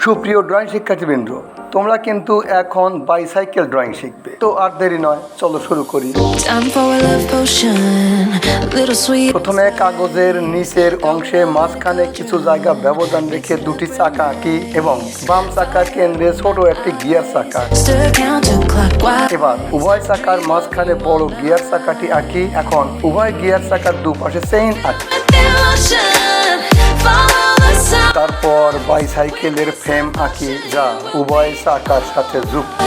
সুপ্রিয় ড্রয়িং শিক্ষার্থীবৃন্দ, তোমরা কিন্তু এখন বাইসাইকেল ড্রয়িং শিখবে। তো আর দেরি নয়, চলো শুরু করি। প্রথমে কাগজের নিচের অংশে মাঝখানে কিছু জায়গা ব্যবধান রেখে দুটি চাকা আঁকি এবং বাম চাকার কেন্দ্রে ছোট একটি গিয়ার চাকা। এবার উভয় চাকার মাঝখানে বড় গিয়ার চাকাটি আঁকি। এখন উভয় গিয়ার চাকার দুপাশে চেইন আঁকি। তারপর বাইসাইকেলের ফ্রেম আঁকি যা উভয় চাকার সাথে যুক্ত।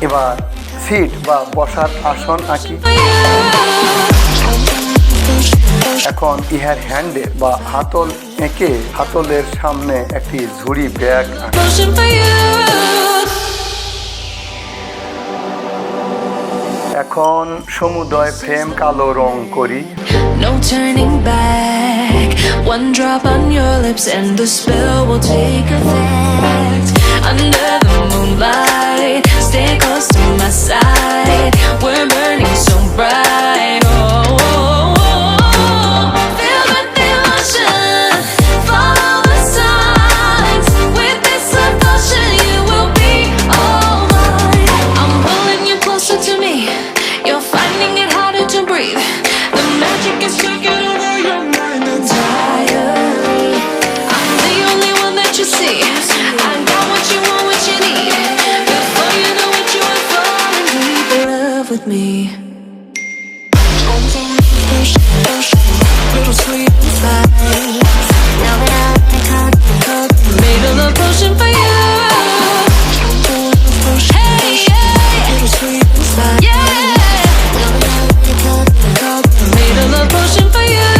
এবার সিট বা বসার আসন আঁকি। এখন ইহার হ্যান্ডেল বা হাতল এঁকে হাতলের সামনে একটি ঝুড়ি ব্যাগ আঁকি। এখন সমুদয় ফ্রেম কালো রং করি। No turning back. One drop on your lips and the spell will take effect. Under the moonlight, stay close to my side. We're burning so bright. Oh, oh, oh. Feel the devotion, follow the signs. With this devotion, you will be all mine. I'm pulling you closer to me. You're finding it harder to breathe. The magic is taking over your mind entirely. I'm the only one that you see. I got what you want, what you need. Before you know what you are falling deep in love with me. Little sweet inside. Now that I can't made a love potion for you. Hey, yeah. Little sweet inside. Yeah. Made a love potion for you.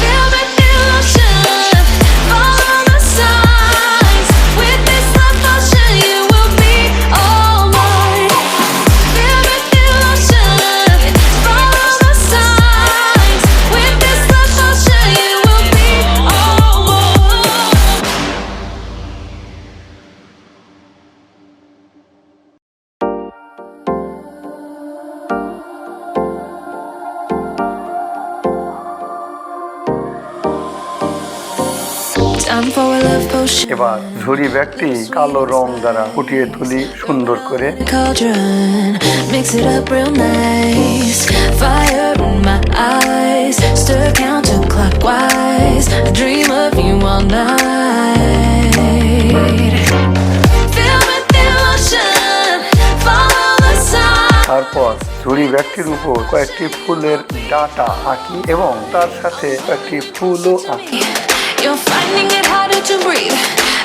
Feel the devotion, follow the signs. With this love potion, you will be all mine. Feel the devotion, follow the signs. With this love potion, you will be all mine. Time for a love potion. এবার ঝুড়ি ব্যাগটি কালো রং দ্বারা ফুটিয়ে তুলি সুন্দর করে। Cauldron, mix it up real nice. Fire in my eyes, stir counterclockwise. I dream of you all night. Feel the devotion, follow the signs. তারপর ঝুড়ি ব্যাগটির উপর কয়েকটি ফুলের ডাঁটা আঁকি এবং তার সাথে কয়েকটি ফুলও আঁকি। You're finding it harder to breathe.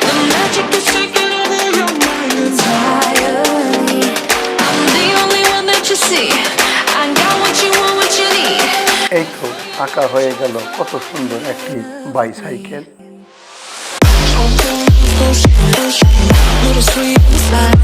The magic is taking over your mind entirely. I'm the only one that you see. I got what you want, what you need. এই তো আঁকা হয়ে গেল কত সুন্দর একটি বাইসাইকেল। Little sweet inside.